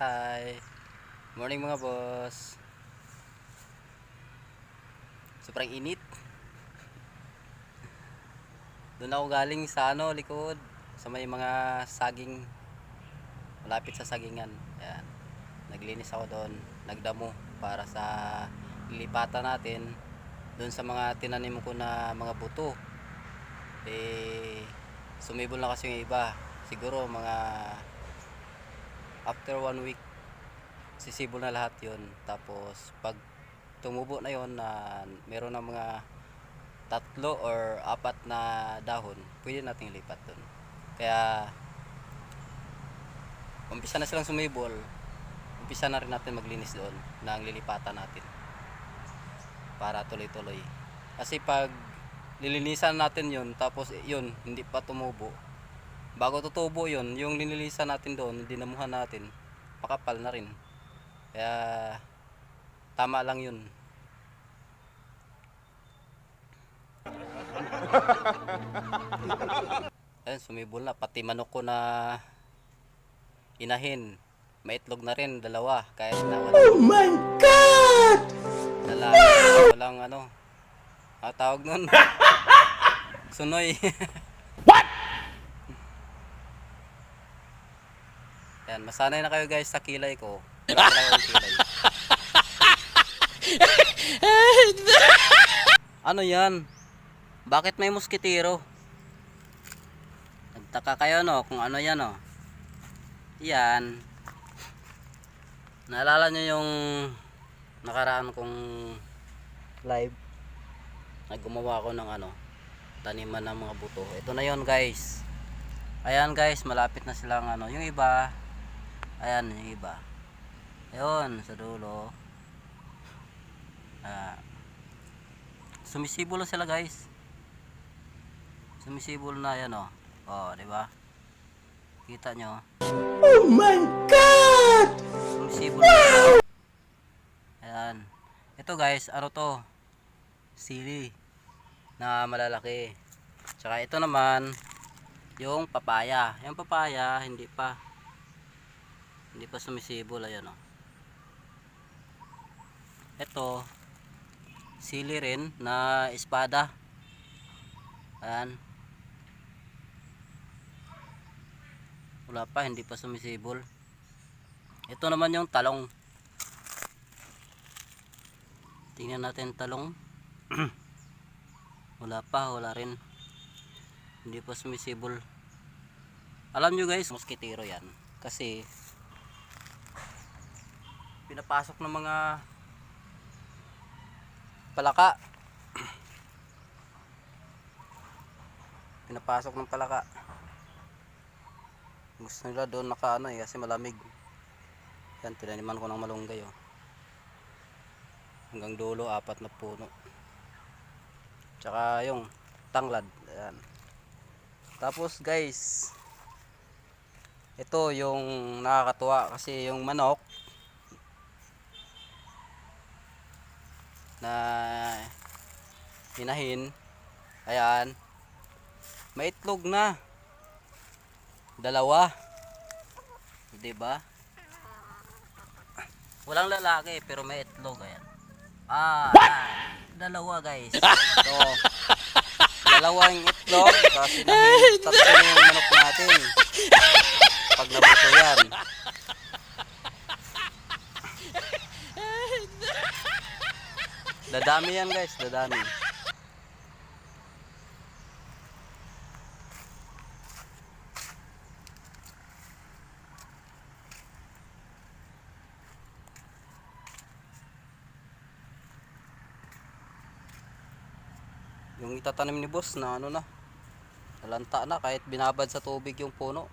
Hi. Morning mga boss. Sobrang init. Doon ako galing sa likod. Sa may mga saging. Malapit sa sagingan. Ayan. Naglinis ako doon. Nagdamo para sa lilipatan natin. Doon sa mga tinanim ko na mga buto. Sumibol na kasi yung iba. Siguro mga after 1 week sisibol na lahat yon. Tapos pag tumubo na yon na meron na mga 3 or 4 na dahon, pwede nating lipat dun. Kaya umpisa na silang sumibol, umpisa na rin natin maglinis doon ng lilipatan natin para tuloy-tuloy. Kasi pag lilinisan natin yun, tapos yun hindi pa tumubo, bago tutubo yun, yung linilisan natin doon, dinamuhan natin, makapal na rin. Kaya tama lang yun. Ayun, sumibol na. Pati manok ko na inahin, maitlog na rin, 2. Kahit na walang, oh my God! Walang tawag nun. Sunoy. What? Yan, masanay na kayo guys sa kilay ko. Kilay. Ano yan? Bakit may muskitero? Nagtaka kayo no kung ano yan no? Yan. Naalala nyo yung nakaraan kong live? Gumawa ako ng taniman ng mga buto. Ito na yon guys. Ayan guys, malapit na silang yung iba. Ayan yung iba. Ayun, sa dulo. Sumisibol na sila guys. Sumisibol na yan oh. Oh, di ba? Kita nyo? Oh my God! Sumisibol na. Ayan. Ito guys, to? Sili na malalaki. Tsaka ito naman yung papaya. Yung papaya hindi pa sumisibol. Ayan oh. Ito sili rin na espada. Ayan. Wala pa, hindi pa sumisibol. Ito naman yung talong. Tingnan natin talong. Wala rin. Hindi pa sumisibol. Alam nyo guys, muskitero yan. Kasi pinapasok ng mga palaka. Pinapasok ng palaka. Gusto nila doon kasi malamig. Yan, tinaniman ko ng malunggay oh. Hanggang dulo 4 na puno. Tsaka yung tanglad. Ayan. Tapos guys, ito yung nakakatuwa kasi yung manok na hinahin, ayan, maitlog na 2, diba? Walang lalaki pero may itlog. Ayan. 2 guys. So 2 yung itlog kasi 3 yung manok natin pag nabuto yan. Dadami yan guys, dadami. Yung itatanim ni boss na nalanta na kahit binabad sa tubig yung puno.